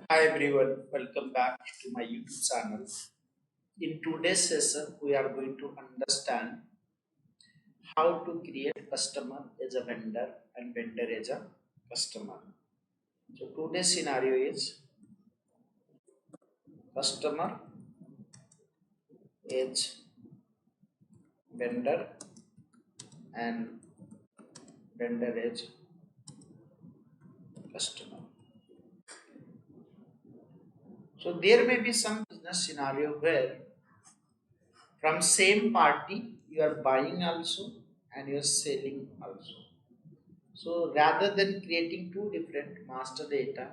Hi everyone, welcome back to my YouTube channel. In today's session, we are going to understand how to create customer as a vendor and vendor as a customer. So today's scenario is customer as vendor and vendor as customer. So there may be some business scenario where from same party you are buying also and you are selling also. So rather than creating two different master data,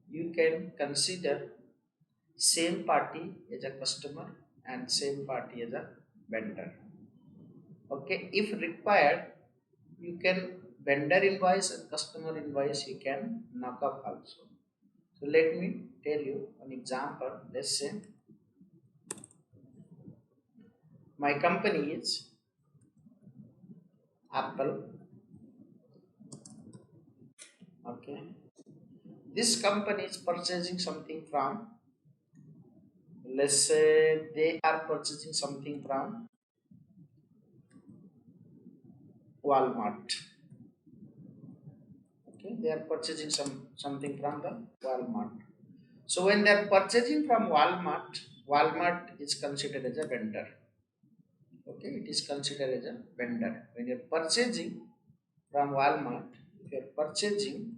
you can consider same party as a customer and same party as a vendor. Okay, if required, you can vendor invoice and customer invoice you can knock off also. So let me tell you an example. Let's say my company is Apple. Okay, this company is purchasing something from, let's say they are purchasing something from Walmart. Okay, they are purchasing something from the Walmart. So when they are purchasing from Walmart, Walmart is considered as a vendor. Okay, it is considered as a vendor. When you are purchasing from Walmart, if you are purchasing,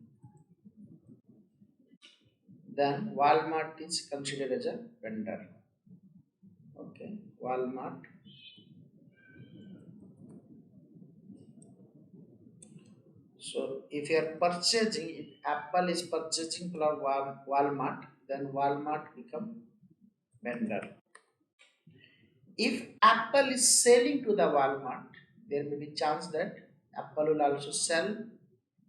then Walmart is considered as a vendor. Okay, Walmart. So if you are purchasing, if Apple is purchasing from Walmart, then Walmart become vendor. If Apple is selling to the Walmart, there may be chance that Apple will also sell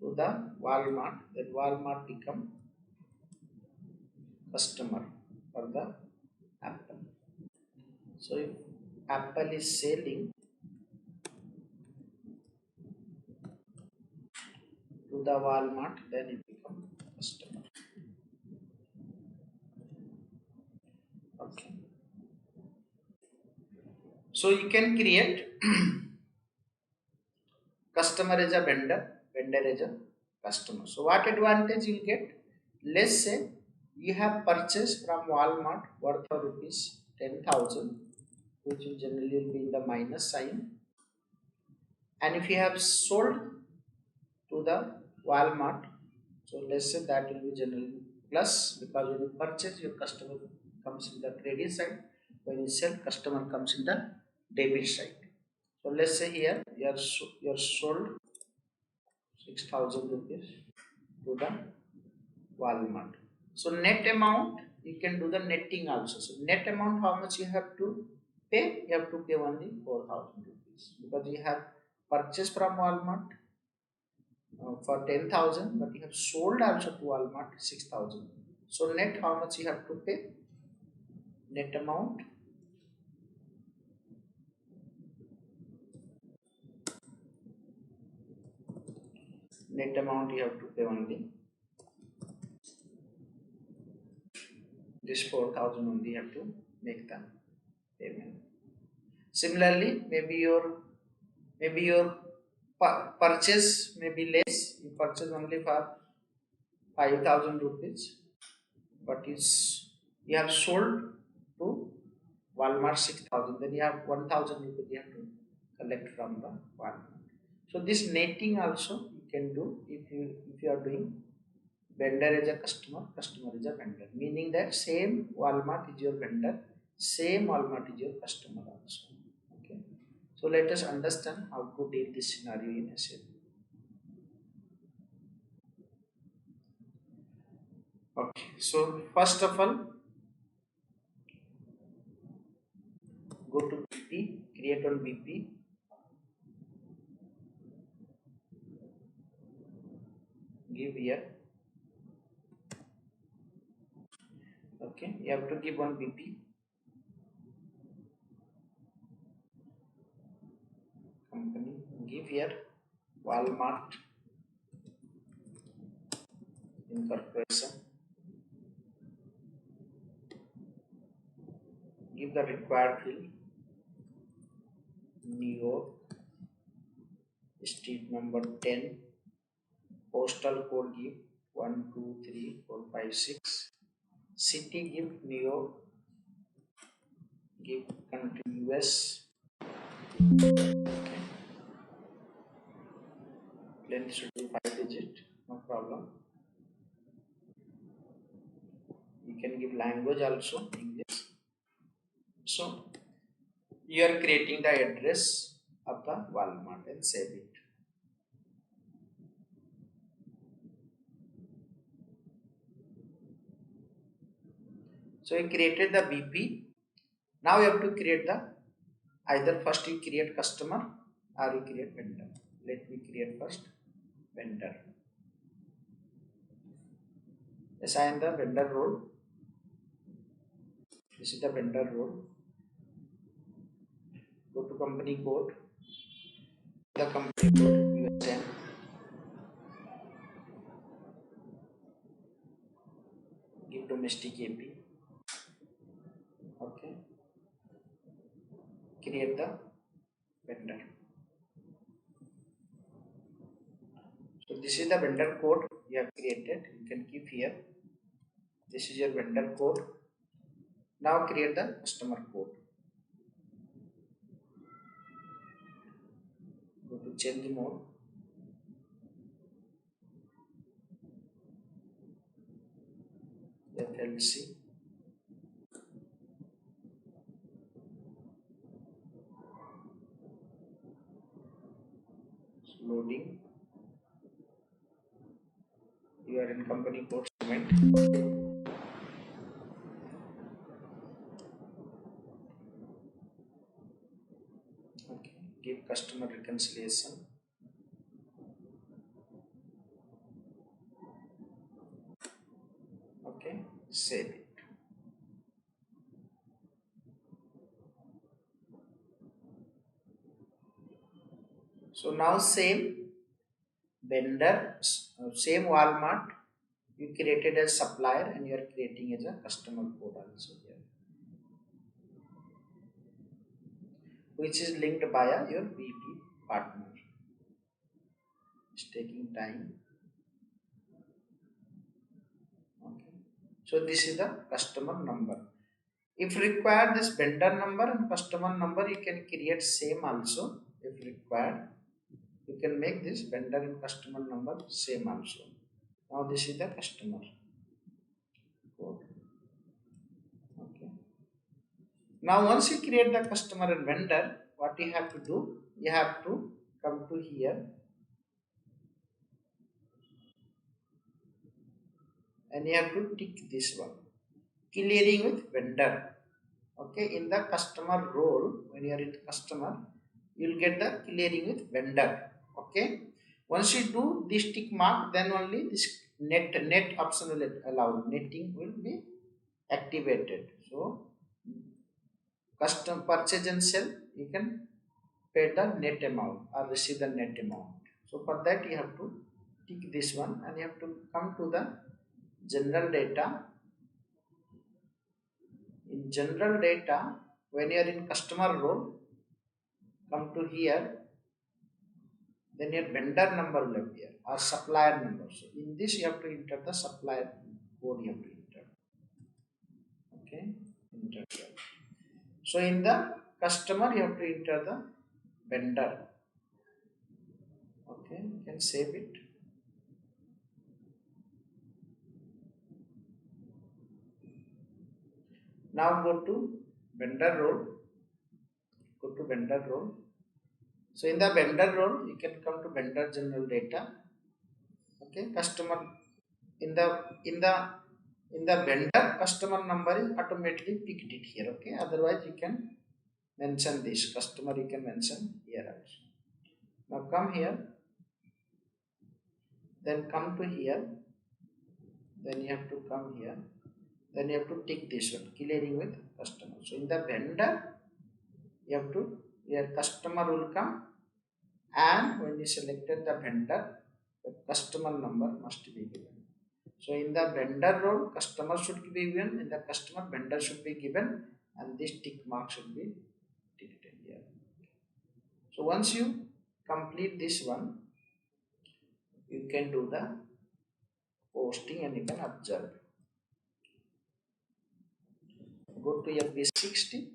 to the Walmart, then Walmart become customer for the Apple. So if Apple is selling to the Walmart, then it become customer. Okay. So you can create customer as a vendor, vendor as a customer. So what advantage you get? Let's say you have purchased from Walmart worth of rupees 10,000, which will generally be in the minus sign, and if you have sold to the Walmart, so let's say that will be generally plus, because when you purchase, your customer comes in the credit side, when you sell, customer comes in the debit side. So let's say here you are sold 6,000 rupees to the Walmart. So net amount you can do the netting also. So net amount how much you have to pay? You have to pay only 4,000 rupees because you have purchased from Walmart for 10,000, but you have sold also to Walmart 6,000. So net how much you have to pay? Net amount you have to pay only this 4,000 only you have to make the payment. Similarly, maybe your purchase may be less. You purchase only for 5,000 rupees, but you have sold to Walmart 6,000. Then you have 1,000 rupees you have to collect from the Walmart. So this netting also you can do if you are doing vendor is a customer, customer is a vendor. Meaning that same Walmart is your vendor, same Walmart is your customer also. Okay. So let us understand how to deal this scenario in SAP. Okay. So first of all, go to BP, create on BP, give here. Okay, you have to give one BP. Company, give here Walmart Incorporation. give the required field. New York, street number 10, postal code give 123 456, city give New York, give country US. Okay. Length should be 5 digit, no problem. You can give language also, English. So you are creating the address of the Walmart and save it. So you created the BP. Now you have to create the, either first you create customer or you create vendor. Let me create first vendor. Assign the vendor role. This is the vendor role. Go to company code. The company code USN. Give domestic AP. Okay. Create the vendor. So this is the vendor code you have created. You can keep here. This is your vendor code. Now create the customer code. Go to change mode. FLC. Loading. You are in company code segment. Okay. Give customer reconciliation. Okay. Save it. So now same vendor, same Walmart, you created as supplier and you are creating as a customer code also here, which is linked via your BP partner. It's taking time. Okay. So this is the customer number. If required, this vendor number and customer number you can create same also. If required, you can make this vendor and customer number same also. Now this is the customer code. Okay. Now once you create the customer and vendor, what you have to do? You have to come to here and you have to tick this one, clearing with vendor. Okay, in the customer role, when you are in customer, you will get the clearing with vendor. Okay, once you do this tick mark, then only this net option will allow, netting will be activated. So custom purchase and sell, you can pay the net amount or receive the net amount. So for that you have to tick this one and you have to come to the general data. In general data, when you are in customer role, come to here, then your vendor number will appear or supplier number. So in this you have to enter the supplier code, you have to enter. Okay, enter here. So in the customer you have to enter the vendor. Okay, you can save it. Now go to vendor role. Go to vendor role. So in the vendor role, you can come to vendor general data. Okay, customer in the vendor customer number is automatically picked it here. Okay, otherwise you can mention this customer. You can mention here also. Now come here. Then come to here. Then you have to come here. Then you have to tick this one, clearing with customer. So in the vendor, you have to, your customer will come, and when you selected the vendor, the customer number must be given. So in the vendor role, customer should be given, in the customer, vendor should be given, and this tick mark should be ticked here. So once you complete this one, you can do the posting and you can observe. Go to FB60.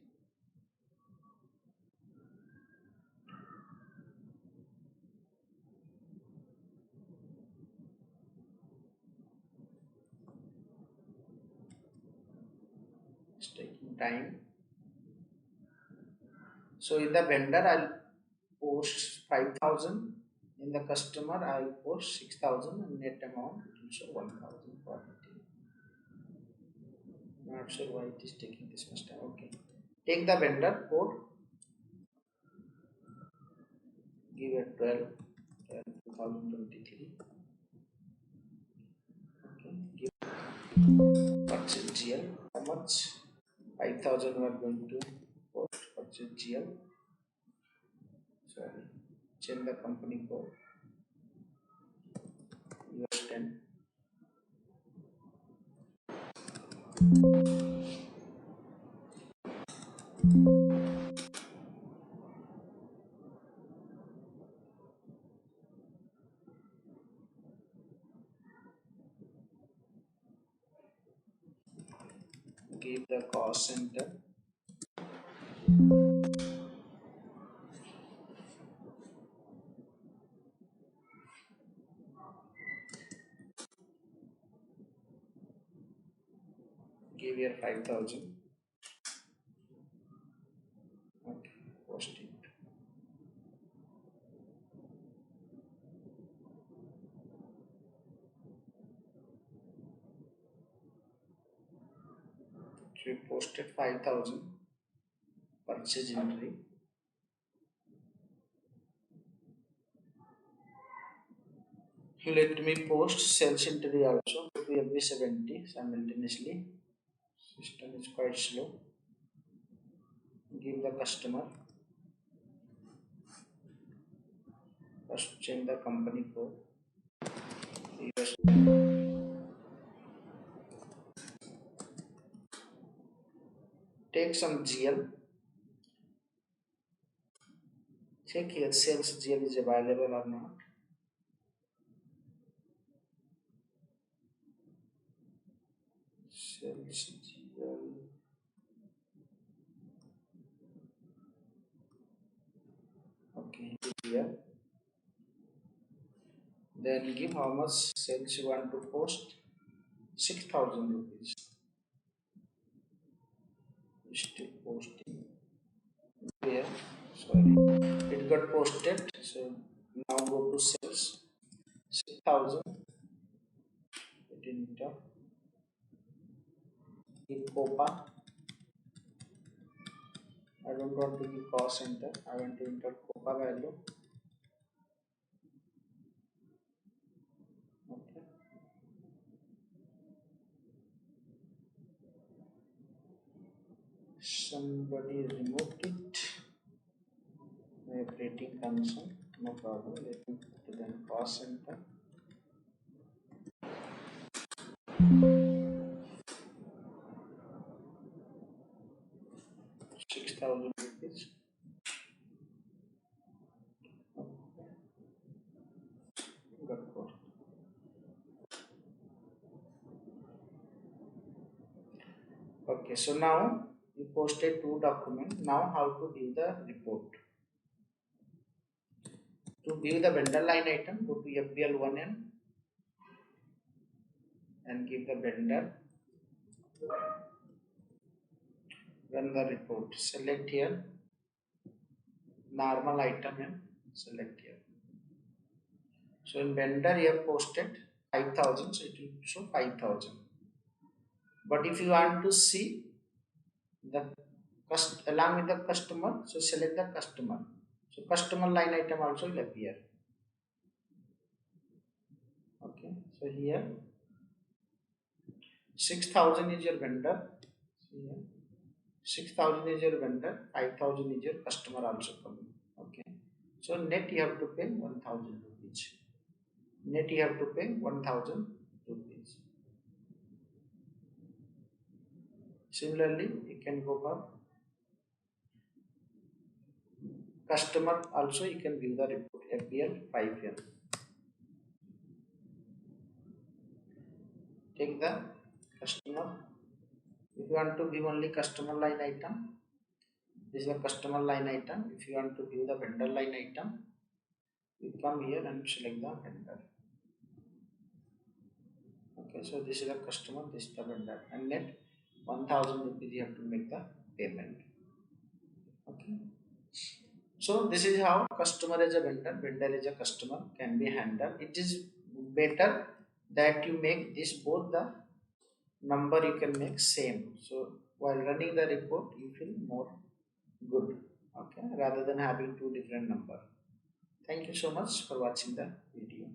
It's taking time. So in the vendor, I'll post 5,000. In the customer, I'll post 6,000 and net amount it will show 1,000 for it. Not sure why it is taking this much time. Okay. Take the vendor code, give it 12, 2023. Okay. Give purchase GL. How much? 5,000 we are going to post purchase GL. Sorry. Change the company code. US 10. Give the cost center. Give here 5,000. Okay, post it. So we posted 5,000 purchase entry. Let me post sales entry also to every 70 simultaneously. System is quite slow. Give the customer. First change the company code. US. Take some GL. Check here sales GL is available or not. Sales GL. Okay, here. Then give how much sales you want to post. 6,000 rupees. Still posting. Here, sorry, it got posted. So now go to sales. 6,000. It enter. Give COPA. I don't want to give cost center. I want to enter COPA value. Okay. Somebody removed it. My operating concern. No problem. Let me put it in cost center. 6,000 rupees. Got code. Okay, so now you posted two documents. Now how to view the report? To view the vendor line item, go to FBL1N and give the vendor. Run the report. Select here normal item and select here. So in vendor you have posted 5,000, so it will show 5,000. But if you want to see the along with the customer, so select the customer. So customer line item also will appear. Okay, so here 6,000 is your vendor. So here 6,000 is your vendor, 5,000 is your customer also coming. Okay, so net you have to pay 1,000 rupees. Net you have to pay 1,000 rupees. Similarly, you can go for customer also, you can give the report FBL 5L. Take the customer. If you want to give only customer line item, this is a customer line item. If you want to give the vendor line item, you come here and select the vendor. Okay, so this is the customer, this is the vendor, and net 1000 rupees you have to make the payment. Okay, so this is how customer as a vendor as a customer can be handled. It is better that you make this both the number you can make same, so while running the report you feel more good, okay, rather than having two different number. Thank you so much for watching the video.